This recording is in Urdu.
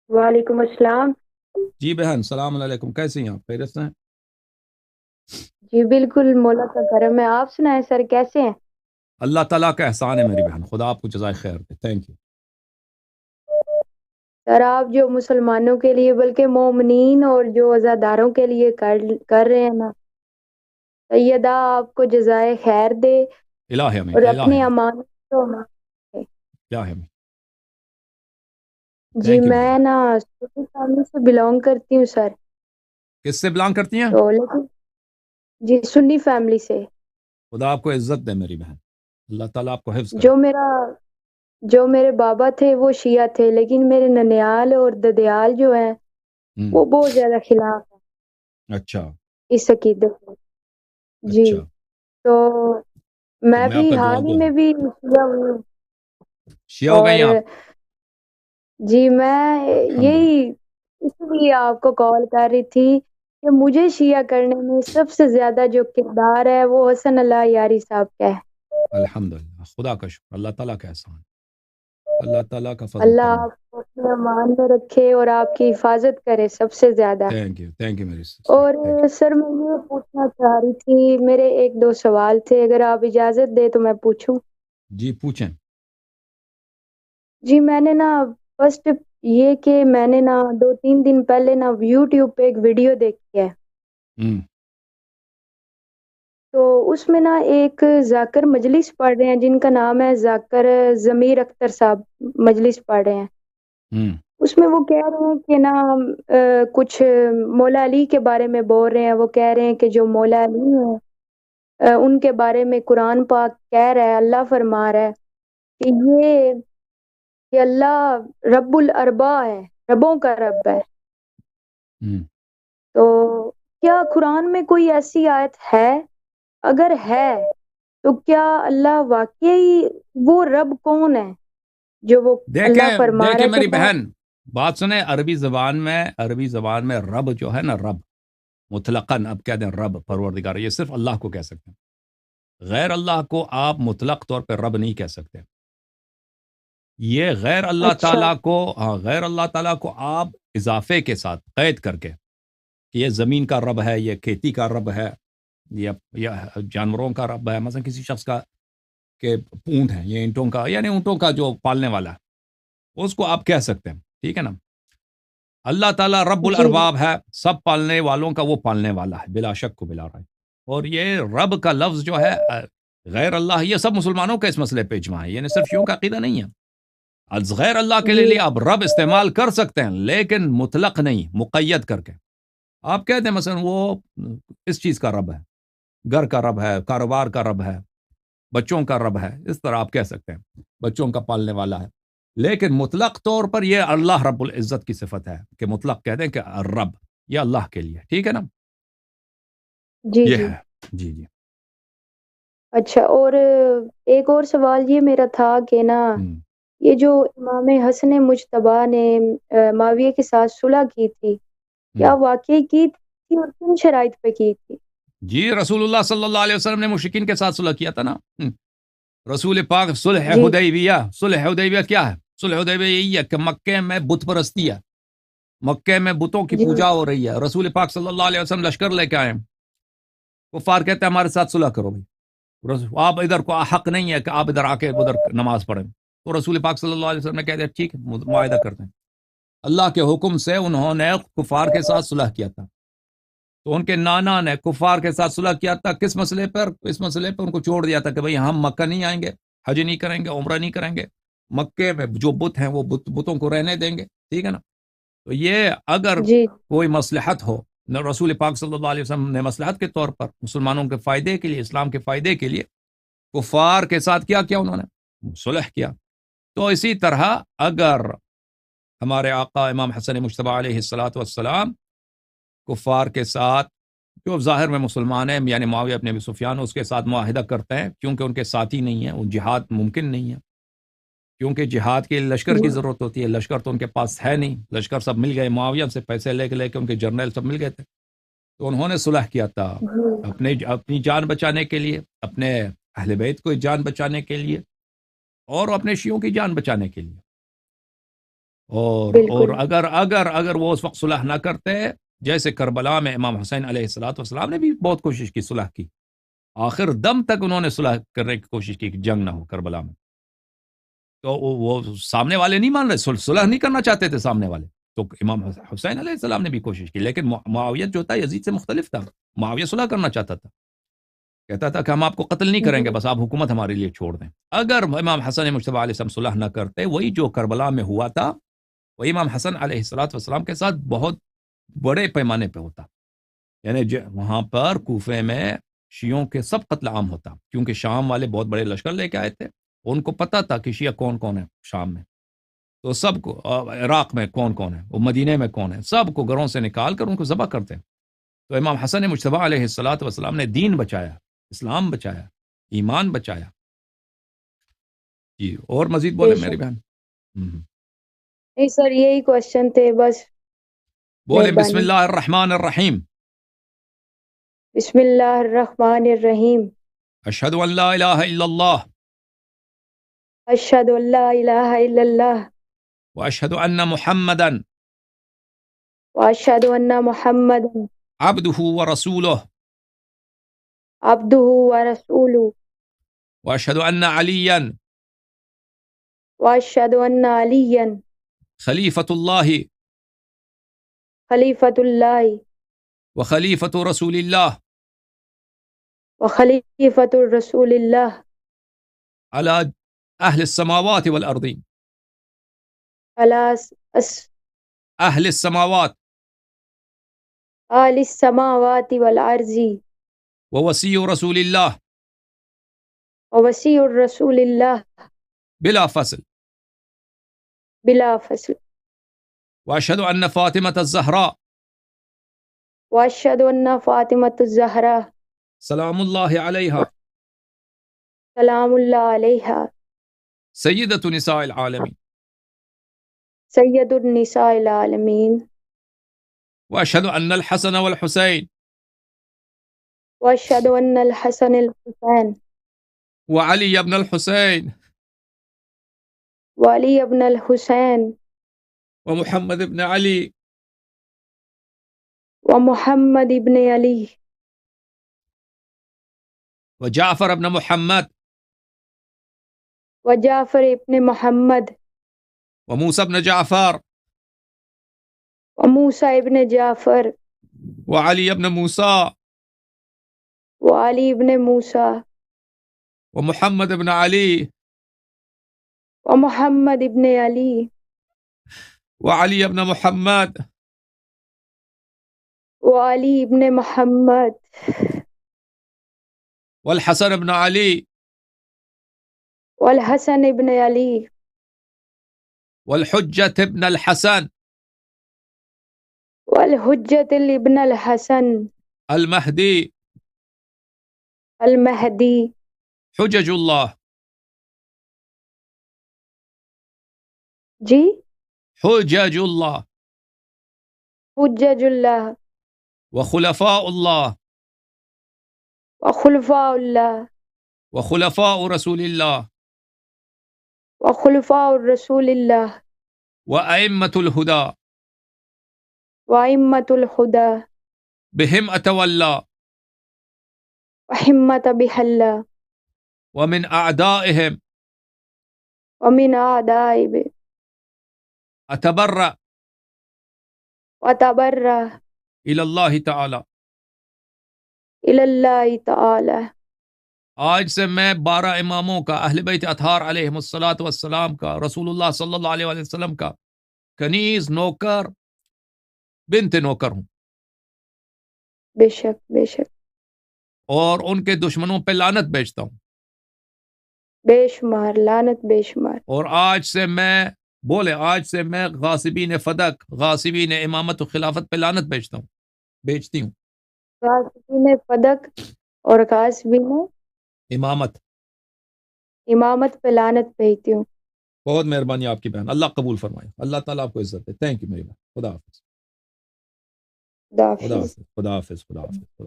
وعلیکم السلام۔ جی بہن، السلام علیکم، کیسی ہیں آپ؟ خیریت سے ہیں؟ جی بالکل، مولا کا کرم ہے۔ آپ سنائیں سر، کیسے ہیں؟ اللہ تعالیٰ کا احسان ہے میری بہن، خدا آپ کو جزائے خیر دے، تھینک یو۔ سر آپ جو مسلمانوں کے لیے بلکہ مومنین اور جو عزاداروں کے لیے کر رہے ہیں نا، سیدہ آپ کو جزائے خیر دے الہ امین، اور الہ اپنی امین، امانت کو مانے۔ الہ امین، جی تھینک یو میری میں بہن۔ نا سنی فیملی سے بلونگ کرتی ہوں سر، کس سے بلانگ کرتی ہیں؟ تو لیکن جی سنی فیملی سے۔ خدا آپ کو عزت دے میری بہن، اللہ تعالیٰ آپ کو حفظ کرے۔ جو میرا جو میرے بابا تھے وہ شیعہ تھے، لیکن میرے ننیال اور ددیال جو ہیں ہوں، وہ بہت زیادہ خلاف ہیں اچھا، اس عقیدے میں۔ جی اچھا، تو تو میں میں بھی آپ کا حال جواب ہی دوں؟ میں بھی شیعہ ہوئی ہوں۔ شیعہ ہو اور گئی ہیں آپ؟ جی میں الحمدللہ، یہی اس لیے آپ کو کال کر رہی تھی کہ مجھے شیعہ کرنے میں سب سے زیادہ جو کردار ہے وہ حسن اللہ یاری صاحب کا ہے۔ الحمدللہ، خدا کا شکر، اللہ تعالیٰ کا احسان، اللہ تعالیٰ کا فضل اللہ کرم۔ آپ کو اپنے امان میں رکھے اور آپ کی حفاظت کرے سب سے زیادہ۔ تھینک یو میری سسٹر، اور تھینک سر میں یہ پوچھنا چاہ رہی تھی، میرے ایک دو سوال تھے، اگر آپ اجازت دیں تو میں پوچھوں؟ یو، جی پوچھیں۔ جی میں نے نا فرسٹ یہ کہ میں نے نا 2 3 دن پہلے نا یوٹیوب پہ ایک ویڈیو دیکھی ہے، ہوں، تو اس میں نا ایک ذاکر مجلس پڑھ رہے ہیں جن کا نام ہے ذاکر ضمیر اختر صاحب، مجلس پڑھ رہے ہیں۔ ہوں، اس میں وہ کہہ رہے ہیں کہ نا کچھ مولا علی کے بارے میں بول رہے ہیں، وہ کہہ رہے ہیں کہ جو مولا علی ہیں ان کے بارے میں قرآن پاک کہہ رہا ہے، اللہ فرما رہا ہے کہ یہ اللہ رب الاربا ہے، ربوں کا رب ہے۔ ہوں۔ تو کیا قرآن میں کوئی ایسی آیت ہے؟ اگر ہے تو کیا اللہ واقعی وہ رب کون ہے جو وہ اللہ دیکھیں فرما رہا دیکھیں ہے کہ میری میں؟ بہن، بات سنیں، عربی زبان میں رب جو ہے نا، رب مطلقاً اب کہہ دیں رب پروردگار، یہ صرف اللہ کو کہہ سکتے ہیں، غیر اللہ کو آپ مطلق طور پہ رب نہیں کہہ سکتے۔ یہ غیر اللہ اچھا تعالیٰ کو، ہاں، غیر اللہ تعالیٰ کو آپ اضافے کے ساتھ قید کر کے کہ یہ زمین کا رب ہے، یہ کھیتی کا رب ہے، یا جانوروں کا رب ہے، مثلا کسی شخص کا کہ اونٹ ہے، یہ اینٹوں کا، یعنی اونٹوں کا جو پالنے والا ہے، اس کو آپ کہہ سکتے ہیں، ٹھیک ہے نا؟ اللہ تعالیٰ رب جی الارباب ہے، سب پالنے والوں کا وہ پالنے والا ہے، بلا شک کو بلا رائے۔ اور یہ رب کا لفظ جو ہے غیر اللہ، یہ سب مسلمانوں کا اس مسئلے پہ اجماع ہے، یعنی صرف یوں کا عقیدہ نہیں ہے۔ از غیر اللہ کے جی لیے آپ رب استعمال کر سکتے ہیں، لیکن مطلق نہیں، مقید کر کے آپ کہتے ہیں مثلا وہ اس چیز کا رب ہے، گھر کا رب ہے، کاروبار کا رب ہے، بچوں کا رب ہے، اس طرح آپ کہہ سکتے ہیں، بچوں کا پالنے والا ہے، لیکن مطلق طور پر یہ اللہ رب العزت کی صفت ہے کہ مطلق کہہ دیں کہ رب یہ اللہ کے لیے، ٹھیک ہے نا؟ جی یہ جی ہے، جی جی۔ اچھا، اور ایک اور سوال یہ میرا تھا کہ نا ہوں، یہ جو امام حسن مجتبیٰ نے معاویہ کے ساتھ صلح کی تھی، ہوں۔ کیا واقعی کی تھی اور کن شرائط پہ کی تھی؟ جی رسول اللہ صلی اللہ علیہ وسلم نے مشرکین کے ساتھ صلح کیا تھا نا۔ رسول پاک، صلح جی حدیبیہ، صلح حدیبیہ کیا ہے؟ صلح حدیبیہ یہی ہے کہ مکے میں بت پرستی ہے، مکے میں بتوں کی جی پوجا ہو رہی ہے، رسول پاک صلی اللہ علیہ وسلم لشکر لے کے آئے ہیں، کفار کہتے ہیں ہمارے ساتھ صلح کرو بھائی، آپ ادھر کو حق نہیں ہے کہ آپ ادھر آ کے ادھر نماز پڑھیں، تو رسول پاک صلی اللہ علیہ وسلم نے کہہ دیا ٹھیک ہے، معاہدہ کرتے ہیں۔ اللہ کے حکم سے انہوں نے کفار کے ساتھ صلح کیا تھا، تو ان کے نانا نے کفار کے ساتھ صلح کیا تھا کس مسئلے پر؟ اس مسئلے پر ان کو چھوڑ دیا تھا کہ بھئی ہم مکہ نہیں آئیں گے، حج نہیں کریں گے، عمرہ نہیں کریں گے، مکے میں جو بت ہیں وہ بتوں کو رہنے دیں گے، ٹھیک ہے نا؟ تو یہ اگر جی کوئی مصلحت ہو، نہ رسول پاک صلی اللہ علیہ وسلم نے مصلحت کے طور پر مسلمانوں کے فائدے کے لیے، اسلام کے فائدے کے لیے کفار کے ساتھ کیا کیا انہوں نے؟ صلح کیا۔ تو اسی طرح اگر ہمارے آقا امام حسن مجتبیٰ علیہ الصلاۃ والسلام کفار کے ساتھ جو ظاہر میں مسلمان ہیں، یعنی معاویہ ابن ابی سفیان، اس کے ساتھ معاہدہ کرتے ہیں، کیونکہ ان کے ساتھی نہیں ہیں، وہ جہاد ممکن نہیں ہے، کیونکہ جہاد کے لیے لشکر کی جی ضرورت ہوتی ہے، لشکر تو ان کے پاس ہے نہیں، لشکر سب مل گئے، معاویہ سے پیسے لے کے ان کے جرنیل سب مل گئے تھے، تو انہوں نے صلح کیا تھا جی اپنی جان بچانے کے لیے، اپنے اہل بیت کو جان بچانے کے لیے، اور اپنے شیعوں کی جان بچانے کے لیے۔ اور بالکل اگر وہ اس وقت صلح نہ کرتے، جیسے کربلا میں امام حسین علیہ السلام نے بھی بہت کوشش کی صلح کی، آخر دم تک انہوں نے صلح کرنے کی کوشش کی کہ جنگ نہ ہو کربلا میں، تو وہ سامنے والے نہیں مان رہے، صلح نہیں کرنا چاہتے تھے سامنے والے، تو امام حسین علیہ السلام نے بھی کوشش کی، لیکن معاویہ جو تھا یزید سے مختلف تھا، معاویہ صلح کرنا چاہتا تھا، کہتا تھا کہ ہم آپ کو قتل نہیں کریں گے، بس آپ حکومت ہمارے لیے چھوڑ دیں۔ اگر امام حسن مجتبی علیہ السلام صلح نہ کرتے، وہی جو کربلا میں ہوا تھا وہ امام حسن علیہ السلام کے ساتھ بہت بڑے پیمانے پہ ہوتا، یعنی وہاں پر کوفے میں شیعوں کے سب قتل عام ہوتا، کیونکہ شام والے بہت بڑے لشکر لے کے آئے تھے، ان کو پتا تھا کہ شیعہ کون کون ہے شام میں، تو سب کو، عراق میں کون کون ہے، وہ مدینے میں کون ہے، سب کو گھروں سے نکال کر ان کو ذبح کرتے ہیں۔ تو امام حسن مجتبی علیہ السلام نے دین بچایا، اسلام بچایا، ایمان بچایا۔ جی، اور مزید بولے بے میری شک۔ بہن؟ نہیں سر، یہی کوشچن تھے بس، بولے بسم مہربانی۔ اللہ الرحمن الرحیم، بسم اللہ الرحمن الرحیم، اشہد ان لا الہ الا اللہ اشہد ان لا الہ الا اللہ واشہد ان محمدا واشہد ان محمد عبدہ ورسولہ عبدہ ورسولہ واشہد ان علیا واشہد ان علیٰ خلیفۃ اللہ خلیفۃ اللہ وخلیفۃ رسول اللہ وخلیفۃ الرسول اللہ علی اہل السماوات والارض، علی اہل السماوات آل السماوات والارض ووسیع رسول اللہ ووسیع الرسول اللہ بلا فصل، بلا فصل، واشہد ان فاطمۃ الزہراء واشہد ان فاطمۃ الزہراء سلام اللہ علیہا سلام اللہ علیہا سیدۃ نساء العالمین، سید النساء العالمین، واشہد ان الحسن والحسین واشہد ان الحسن الحسین وعلی ابن الحسین وعلی ابن الحسین ومحمد ابن علی ومحمد ابن علی وجعفر ابن محمد وجعفر ابن محمد وموسى ابن جعفر وموسیٰ ابن جعفر وعلي ابن موسى وعلی ابن موسیٰ ومحمد ابن علي ومحمد ابن علی وعلي ابن محمد وعلی ابن محمد والحسن ابن علي والحسن ابن علی والحجة ابن الحسن والحجت ابن الحسن المهدي المہدی حجج الله جی حجج الله حجج اللہ وخلفاء الله وخلفاء اللہ وخلفاء رسول الله وخلفاء الرسول اللہ وأئمة الهدى وائمۃ الہدی بهم أتولى وحمت بحلہ ومن أعدائهم ومن اعدائب أتبرأ وتبرہ إلى الله تعالى۔ الی اللہ تعالی۔ آج سے میں 12 اماموں کا، اہل بیت اطہار علیہ الصلاۃ والسلام کا، رسول اللہ صلی اللہ علیہ وسلم کا کنیز، نوکر، بنت نوکر ہوں، بے شک بے شک، اور ان کے دشمنوں پہ لعنت بیچتا ہوں، بے شمار لعنت، بے شمار۔ اور آج سے میں غاصبین فدق، غاصبین امامت و خلافت پہ لعنت بیچتی ہوں، غاصبین فدق اور غاصبین امامت۔ امامت پہ لعنت بھیجتی ہوں۔ بہت مہربانی آپ کی بہن، اللہ قبول فرمائے، اللہ تعالیٰ آپ کو عزت دے۔ تھینک یو میری بہن، خدا حافظ، خدا خدا حافظ۔ حافظ، خدا حافظ، خدا حافظ، خدا حافظ۔